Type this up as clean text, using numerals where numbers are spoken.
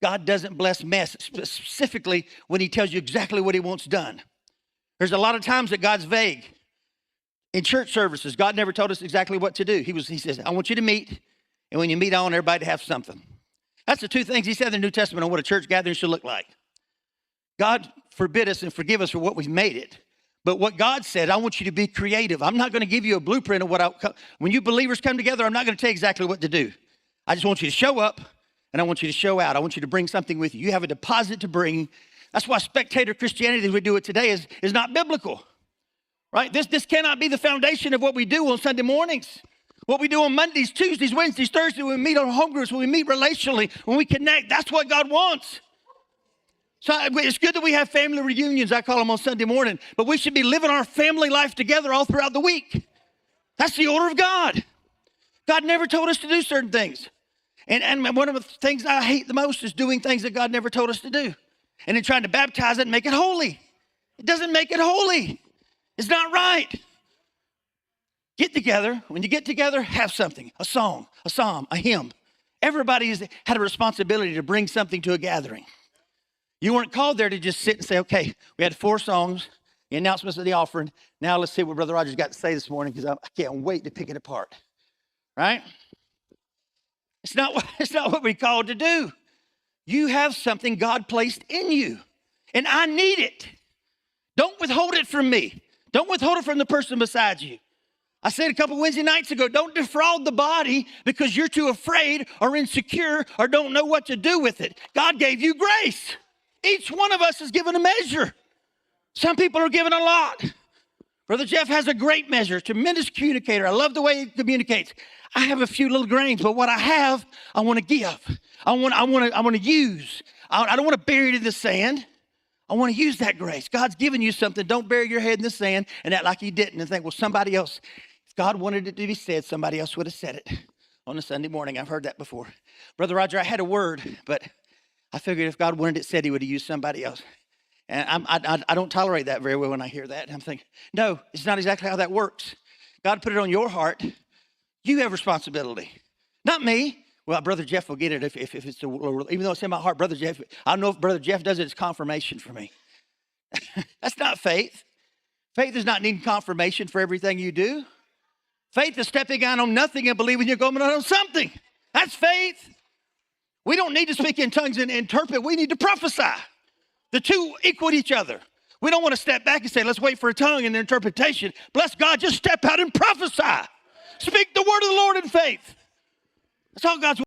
God doesn't bless mess, specifically when he tells you exactly what he wants done. There's a lot of times that God's vague. In church services, God never told us exactly what to do. He says, I want you to meet, and when you meet, I want everybody to have something. That's the two things he said in the New Testament on what a church gathering should look like. God forbid us and forgive us for what we've made it. But what God said, I want you to be creative. I'm not going to give you a blueprint of when you believers come together, I'm not going to tell you exactly what to do. I just want you to show up, and I want you to show out. I want you to bring something with you. You have a deposit to bring. That's why spectator Christianity, as we do it today, is not biblical. Right? This cannot be the foundation of what we do on Sunday mornings. What we do on Mondays, Tuesdays, Wednesdays, Thursdays, when we meet on home groups, when we meet relationally, when we connect, that's what God wants. So it's good that we have family reunions, I call them, on Sunday morning, but we should be living our family life together all throughout the week. That's the order of God. God never told us to do certain things. And one of the things I hate the most is doing things that God never told us to do. And then trying to baptize it and make it holy. It doesn't make it holy. It's not right. Get together. When you get together, have something, a song, a psalm, a hymn. Everybody had a responsibility to bring something to a gathering. You weren't called there to just sit and say, okay, we had 4 songs, the announcements of the offering. Now let's see what Brother Rogers got to say this morning, because I can't wait to pick it apart. Right? It's not what we're called to do. You have something God placed in you, and I need it. Don't withhold it from me. Don't withhold it from the person beside you. I said a couple Wednesday nights ago, don't defraud the body because you're too afraid or insecure or don't know what to do with it. God gave you grace. Each one of us is given a measure. Some people are given a lot. Brother Jeff has a great measure, tremendous communicator. I love the way he communicates. I have a few little grains, but what I have, I want to give. I want to use. I don't want to bury it in the sand. I want to use that grace. God's given you something. Don't bury your head in the sand and act like you didn't and think, well, somebody else, if God wanted it to be said, somebody else would have said it on a Sunday morning. I've heard that before. Brother Roger, I had a word, but I figured if God wanted it said, he would have used somebody else. And I don't tolerate that very well when I hear that. I'm thinking, no, it's not exactly how that works. God put it on your heart. You have responsibility, not me. Well, Brother Jeff will get it if it's even though it's in my heart. Brother Jeff, I know if Brother Jeff does it, it's confirmation for me. That's not faith. Faith is not needing confirmation for everything you do. Faith is stepping out on nothing and believing you're going on something. That's faith. We don't need to speak in tongues and interpret. We need to prophesy. The two equal each other. We don't want to step back and say, let's wait for a tongue and interpretation. Bless God, just step out and prophesy. Speak the word of the Lord in faith. That's all God's